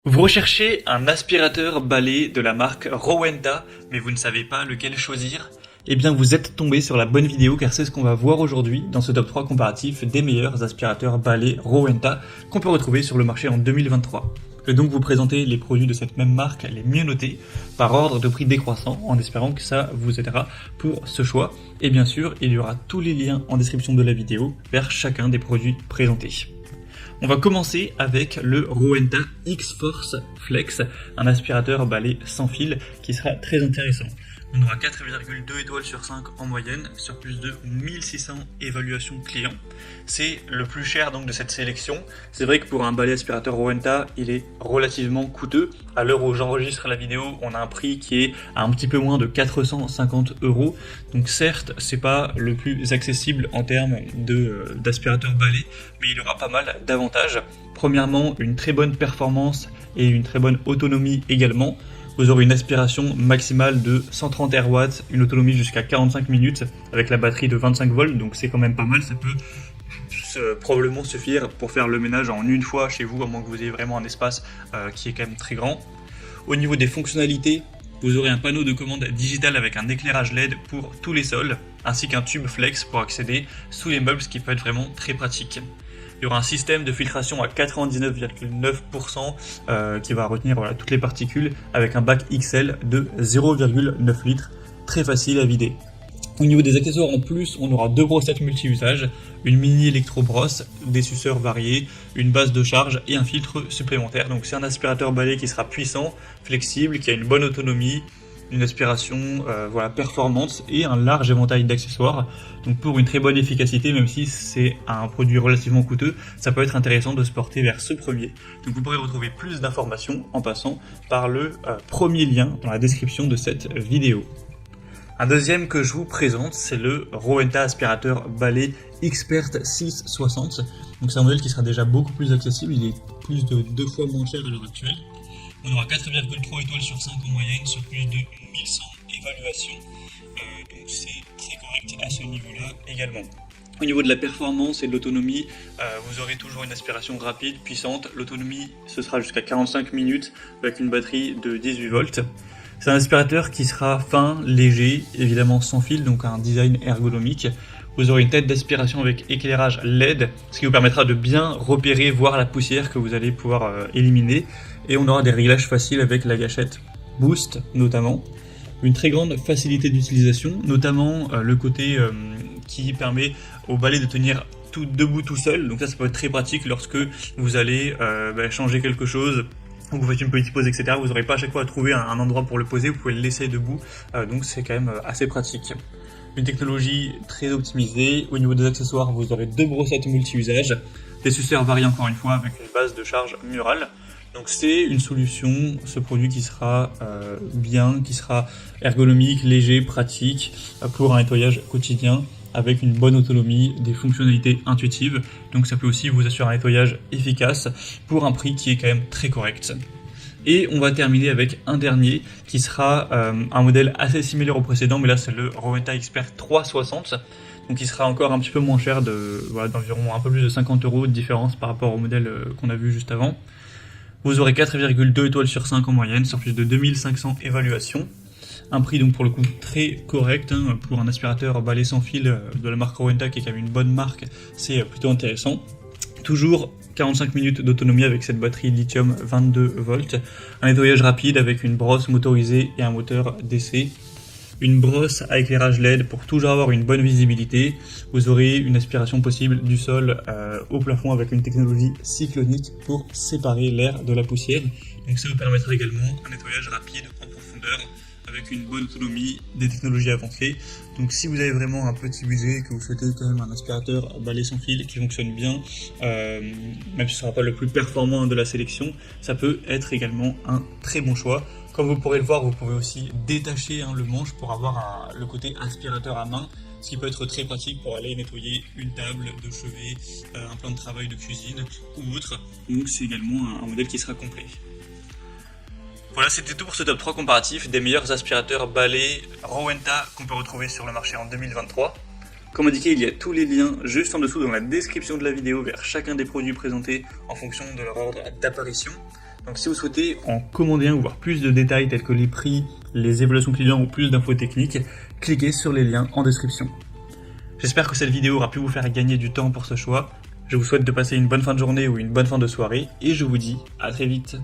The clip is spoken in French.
Vous recherchez un aspirateur balai de la marque Rowenta, mais vous ne savez pas lequel choisir? Eh bien vous êtes tombé sur la bonne vidéo car c'est ce qu'on va voir aujourd'hui dans ce top 3 comparatif des meilleurs aspirateurs balai Rowenta qu'on peut retrouver sur le marché en 2023. Je vais donc vous présenter les produits de cette même marque, les mieux notés, par ordre de prix décroissant, en espérant que ça vous aidera pour ce choix. Et bien sûr, il y aura tous les liens en description de la vidéo vers chacun des produits présentés. On va commencer avec le Rowenta X-Force Flex, un aspirateur balai sans fil qui sera très intéressant. On aura 4,2 étoiles sur 5 en moyenne, sur plus de 1600 évaluations clients. C'est le plus cher donc de cette sélection. C'est vrai que pour un balai aspirateur Rowenta, il est relativement coûteux. À l'heure où j'enregistre la vidéo, on a un prix qui est à un petit peu moins de 450 €. Donc certes, c'est pas le plus accessible en termes d'aspirateur balai, mais il aura pas mal d'avantages. Premièrement, une très bonne performance et une très bonne autonomie également. Vous aurez une aspiration maximale de 130 Rw, une autonomie jusqu'à 45 minutes avec la batterie de 25 volts, donc c'est quand même pas mal, ça peut probablement suffire pour faire le ménage en une fois chez vous, à moins que vous ayez vraiment un espace qui est quand même très grand. Au niveau des fonctionnalités, vous aurez un panneau de commande digital avec un éclairage LED pour tous les sols, ainsi qu'un tube flex pour accéder sous les meubles, ce qui peut être vraiment très pratique. Il y aura un système de filtration à 99,9% qui va retenir toutes les particules avec un bac XL de 0,9 litres, très facile à vider. Au niveau des accessoires en plus, on aura deux brossettes multi-usages, une mini électro-brosse, des suceurs variés, une base de charge et un filtre supplémentaire. Donc c'est un aspirateur balai qui sera puissant, flexible, qui a une bonne autonomie, une aspiration performante et un large éventail d'accessoires. Donc pour une très bonne efficacité, même si c'est un produit relativement coûteux, ça peut être intéressant de se porter vers ce premier. Donc vous pourrez retrouver plus d'informations en passant par le premier lien dans la description de cette vidéo. Un deuxième que je vous présente, c'est le Rowenta aspirateur balai Expert 660. Donc c'est un modèle qui sera déjà beaucoup plus accessible, il est plus de 2 fois moins cher à l'heure actuelle. On aura 4,3 étoiles sur 5 en moyenne, sur plus de 1100 évaluations. Donc c'est très correct à ce niveau-là également. Au niveau de la performance et de l'autonomie, vous aurez toujours une aspiration rapide, puissante. L'autonomie, ce sera jusqu'à 45 minutes avec une batterie de 18 volts. C'est un aspirateur qui sera fin, léger, évidemment sans fil, donc un design ergonomique. Vous aurez une tête d'aspiration avec éclairage LED, ce qui vous permettra de bien repérer, voir la poussière que vous allez pouvoir éliminer. Et on aura des réglages faciles avec la gâchette Boost notamment. Une très grande facilité d'utilisation, notamment le côté qui permet au balai de tenir tout debout tout seul. Donc ça peut être très pratique lorsque vous allez changer quelque chose, ou vous faites une petite pause, etc. Vous n'aurez pas à chaque fois à trouver un endroit pour le poser, vous pouvez le laisser debout. Donc c'est quand même assez pratique. Une technologie très optimisée. Au niveau des accessoires, vous aurez deux brossettes multi-usages, des suceurs variés encore une fois avec une base de charge murale. Donc c'est une solution, ce produit qui sera bien, qui sera ergonomique, léger, pratique pour un nettoyage quotidien avec une bonne autonomie, des fonctionnalités intuitives. Donc ça peut aussi vous assurer un nettoyage efficace pour un prix qui est quand même très correct. Et on va terminer avec un dernier qui sera un modèle assez similaire au précédent, mais là c'est le Rowenta Expert 360. Donc il sera encore un petit peu moins cher, d'environ un peu plus de 50 € de différence par rapport au modèle qu'on a vu juste avant. Vous aurez 4,2 étoiles sur 5 en moyenne, sur plus de 2500 évaluations. Un prix donc pour le coup très correct pour un aspirateur balai sans fil de la marque Rowenta qui est quand même une bonne marque, c'est plutôt intéressant. Toujours 45 minutes d'autonomie avec cette batterie lithium 22 volts, un nettoyage rapide avec une brosse motorisée et un moteur DC, une brosse à éclairage LED pour toujours avoir une bonne visibilité. Vous aurez une aspiration possible du sol au plafond avec une technologie cyclonique pour séparer l'air de la poussière. Donc ça vous permettra également un nettoyage rapide en profondeur avec une bonne autonomie, des technologies avancées. Donc si vous avez vraiment un petit budget et que vous souhaitez quand même un aspirateur balai sans fil qui fonctionne bien, même si ce ne sera pas le plus performant de la sélection, ça peut être également un très bon choix. Comme vous pourrez le voir, vous pouvez aussi détacher le manche pour avoir le côté aspirateur à main, ce qui peut être très pratique pour aller nettoyer une table de chevet, un plan de travail de cuisine ou autre. Donc c'est également un modèle qui sera complet. Voilà, c'était tout pour ce top 3 comparatif des meilleurs aspirateurs balai Rowenta qu'on peut retrouver sur le marché en 2023. Comme indiqué, il y a tous les liens juste en dessous dans la description de la vidéo vers chacun des produits présentés en fonction de leur ordre d'apparition. Donc si vous souhaitez en commander un ou voir plus de détails tels que les prix, les évaluations clients ou plus d'infos techniques, cliquez sur les liens en description. J'espère que cette vidéo aura pu vous faire gagner du temps pour ce choix. Je vous souhaite de passer une bonne fin de journée ou une bonne fin de soirée et je vous dis à très vite.